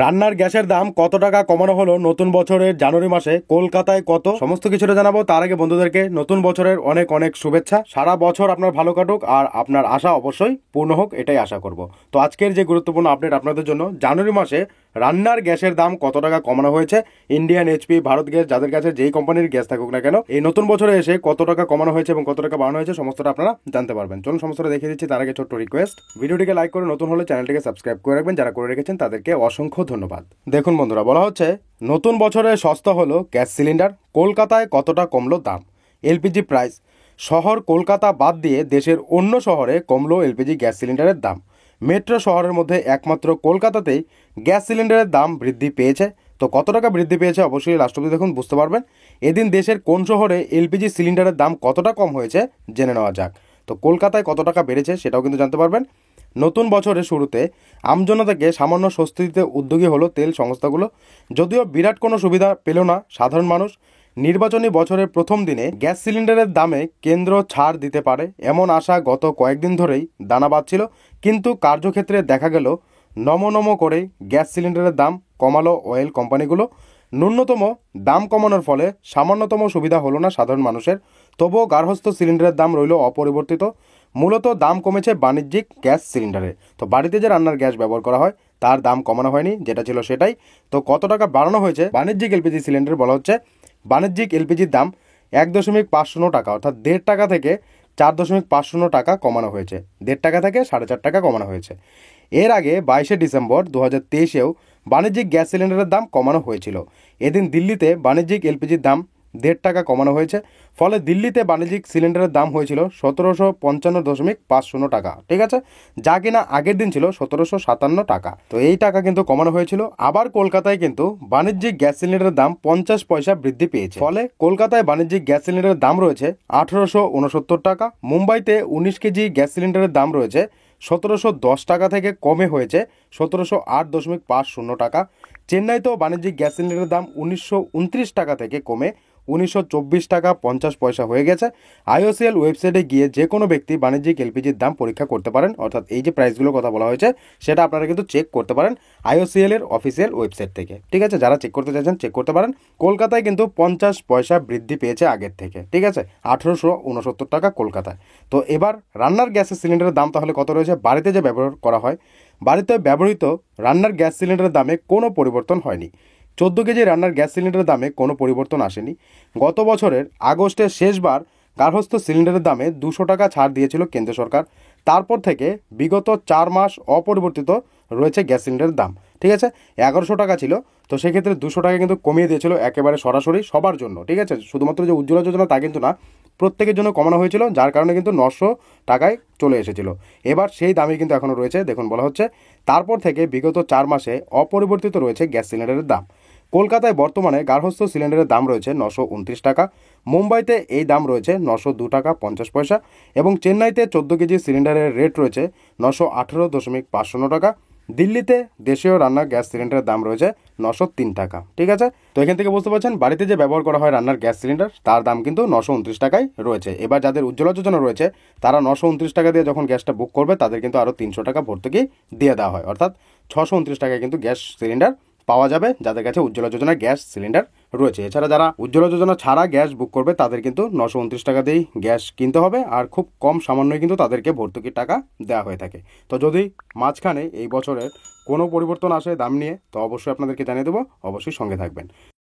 রান্নার গ্যাসের দাম কত টাকা কমানো হলো নতুন বছরের জানুয়ারি মাসে, কলকাতায় কত, সমস্ত কিছুটা জানাবো। তার আগে বন্ধুদেরকে নতুন বছরের অনেক অনেক শুভেচ্ছা। সারা বছর আপনার ভালো কাটুক আর আপনার আশা অবশ্যই পূর্ণ হোক, এটাই আশা করব। তো আজকের যে গুরুত্বপূর্ণ আপডেট আপনাদের জন্য, জানুয়ারি মাসে রান্নার গ্যাসের দাম কত টাকা কমানো হয়েছে। ইন্ডিয়ান, এইচপি, ভারত গ্যাস, যাদের কাছে যেই কোম্পানির গ্যাস থাকুক না কেন, এই নতুন বছরে এসে কত টাকা কমানো হয়েছে এবং কত টাকা বাড়ানো হয়েছে সমস্তটা আপনারা জানতে পারবেন। চলুন সমস্তটা দেখিয়ে দিচ্ছি। তার আগে ছোট্ট রিকোয়েস্ট, ভিডিওটিকে লাইক করে নতুন হলে চ্যানেলটিকে সাবস্ক্রাইব করে রাখবেন। যারা করে রেখেছেন তাদেরকে অসংখ্য ধন্যবাদ। দেখুন বন্ধুরা, বলা হচ্ছে নতুন বছরে সস্তা হলো গ্যাস সিলিন্ডার, কলকাতায় কতটা কমলো দাম। এলপিজি প্রাইস, শহর কলকাতা বাদ দিয়ে দেশের অন্য শহরে কমলো এলপিজি গ্যাস সিলিন্ডারের দাম। মেট্রো শহরের মধ্যে একমাত্র কলকাতাতেই গ্যাস সিলিন্ডারের দাম বৃদ্ধি পেয়েছে। তো কত টাকা বৃদ্ধি পেয়েছে অবশ্যই লাস্ট অবধি দেখুন, বুঝতে পারবেন। এদিন দেশের কোন শহরে এলপিজি সিলিন্ডারের দাম কতটা কম হয়েছে জেনে নেওয়া যাক। তো কলকাতায় কত টাকা বেড়েছে সেটাও কিন্তু জানতে পারবেন। নতুন বছরের শুরুতে আমজনতাকে সামান্য স্বস্তি দিতে উদ্যোগী হলো তেল সংস্থাগুলো। যদিও বিরাট কোনো সুবিধা পেল না সাধারণ মানুষ। নির্বাচনী বছরের প্রথম দিনে গ্যাস সিলিন্ডারের দামে কেন্দ্র ছাড় দিতে পারে এমন আশা গত কয়েকদিন ধরেই দানা বাঁধছিল, কিন্তু কার্যক্ষেত্রে দেখা গেল নমো করেই গ্যাস সিলিন্ডারের দাম কমালো অয়েল কোম্পানিগুলো। ন্যূনতম দাম কমানোর ফলে সামান্যতম সুবিধা হলো না সাধারণ মানুষের। তবুও গার্হস্থ্য সিলিন্ডারের দাম রইল অপরিবর্তিত। মূলত দাম কমেছে বাণিজ্যিক গ্যাস সিলিন্ডারে। তো বাড়িতে যে রান্নার গ্যাস ব্যবহার করা হয় তার দাম কমানো হয়নি, যেটা ছিল সেটাই। তো কত টাকা বাড়ানো হয়েছে বাণিজ্যিক এলপিজি সিলিন্ডার, বলা হচ্ছে বাণিজ্যিক এলপিজির দাম 1.50 টাকা, অর্থাৎ 1.5 টাকা থেকে 4.50 টাকা কমানো হয়েছে। 1.5 টাকা থেকে 4.5 টাকা কমানো হয়েছে। এর আগে 22শে ডিসেম্বর 2023-এও বাণিজ্যিক গ্যাস সিলিন্ডারের দাম কমানো হয়েছিল। এদিন দিল্লিতে বাণিজ্যিক এলপিজির দাম 1.5 টাকা কমানো হয়েছে। ফলে দিল্লিতে বাণিজ্যিক সিলিন্ডারের দাম হয়েছিল 1755.50 টাকা, ঠিক আছে, যা কিনা আগের দিন ছিল 1757 টাকা। তো এই টাকা কিন্তু কমানো হয়েছিল। আবার কলকাতায় কিন্তু বাণিজ্যিক গ্যাস সিলিন্ডারের দাম 50 পয়সা বৃদ্ধি পেয়েছে। ফলে কলকাতায় বাণিজ্যিক গ্যাস সিলিন্ডারের দাম রয়েছে 1869 টাকা। মুম্বাইতে 19 কেজি গ্যাস সিলিন্ডারের দাম রয়েছে 1710 টাকা থেকে কমে হয়েছে 1708.50 টাকা। চেন্নাইতেও বাণিজ্যিক গ্যাস সিলিন্ডারের দাম 1929 টাকা থেকে কমে 1924 টাকা 50 পয়সা হয়ে গেছে। আইওসিএল ওয়েবসাইটে গিয়ে যে কোনো ব্যক্তি বাণিজ্যিক এলপিজির দাম পরীক্ষা করতে পারেন, অর্থাৎ এই যে প্রাইসগুলোর কথা বলা হয়েছে সেটা আপনারা কিন্তু চেক করতে পারেন আইওসিএল এর অফিসিয়াল ওয়েবসাইট থেকে, ঠিক আছে। যারা চেক করতে চাইছেন চেক করতে পারেন। কলকাতায় কিন্তু 50 পয়সা বৃদ্ধি পেয়েছে আগের থেকে, ঠিক আছে, 1869 টাকা কলকাতায়। তো এবার রান্নার গ্যাসের সিলিন্ডারের দাম তাহলে কত রয়েছে বাড়িতে যে ব্যবহার করা হয়। বাড়িতে ব্যবহৃত রান্নার গ্যাস সিলিন্ডারের দামে কোনো পরিবর্তন হয়নি। 14 কেজি রান্নার গ্যাস সিলিন্ডারের দামে কোনো পরিবর্তন আসেনি। গত বছরের আগস্টে শেষবার গার্হস্থ্য সিলিন্ডারের দামে 200 টাকা ছাড় দিয়েছিল কেন্দ্র সরকার। তারপর থেকে বিগত 4 মাস অপরিবর্তিত রয়েছে গ্যাস সিলিন্ডারের দাম, ঠিক আছে। 1100 টাকা ছিল, তো সেক্ষেত্রে 200 টাকা কিন্তু কমিয়ে দিয়েছিল একেবারে সরাসরি সবার জন্য, ঠিক আছে। শুধুমাত্র যে উজ্জ্বলা যোজনা তা কিন্তু না, প্রত্যেকের জন্য কমানো হয়েছিল, যার কারণে কিন্তু 900 টাকায় চলে এসেছিল। এবার সেই দামই কিন্তু এখনও রয়েছে। দেখুন, বলা হচ্ছে তারপর থেকে বিগত 4 মাসে অপরিবর্তিত রয়েছে গ্যাস সিলিন্ডারের দাম। কলকাতায় বর্তমানে গার্হস্থ্য সিলিন্ডারের দাম রয়েছে 929 টাকা। মুম্বাইতে এই দাম রয়েছে 902 টাকা 50 পয়সা এবং চেন্নাইতে 14 কেজি সিলিন্ডারের রেট রয়েছে 918.50 টাকা। দিল্লিতে দেশীয় রান্নার গ্যাস সিলিন্ডারের দাম রয়েছে 903 টাকা, ঠিক আছে। তো এখান থেকে বুঝতে পারছেন বাড়িতে যে ব্যবহার করা হয় রান্নার গ্যাস সিলিন্ডার তার দাম কিন্তু 929 টাকায় রয়েছে। এবার যাদের উজ্জ্বলা যোজনা রয়েছে তারা 929 টাকা দিয়ে যখন গ্যাসটা বুক করবে তাদের কিন্তু আরও 300 টাকা ভর্তুকি দিয়ে দেওয়া হয়, অর্থাৎ 629 টাকায় কিন্তু গ্যাস সিলিন্ডার পাওয়া যাবে যাদের কাছে উজ্জ্বলা যোজনা গ্যাস সিলিন্ডার রয়েছে। এছাড়া যারা উজ্জ্বলা যোজনা ছাড়া গ্যাস বুক করবে তাদের কিন্তু 929 টাকা দিয়েই গ্যাস কিনতে হবে, আর খুব কম সামান্যই কিন্তু তাদেরকে ভর্তুকির টাকা দেওয়া হয়ে থাকে। তো যদি মাঝখানে এই বছরের কোনো পরিবর্তন আসে দাম নিয়ে, তো অবশ্যই আপনাদেরকে জানিয়ে দেবো, অবশ্যই সঙ্গে থাকবেন।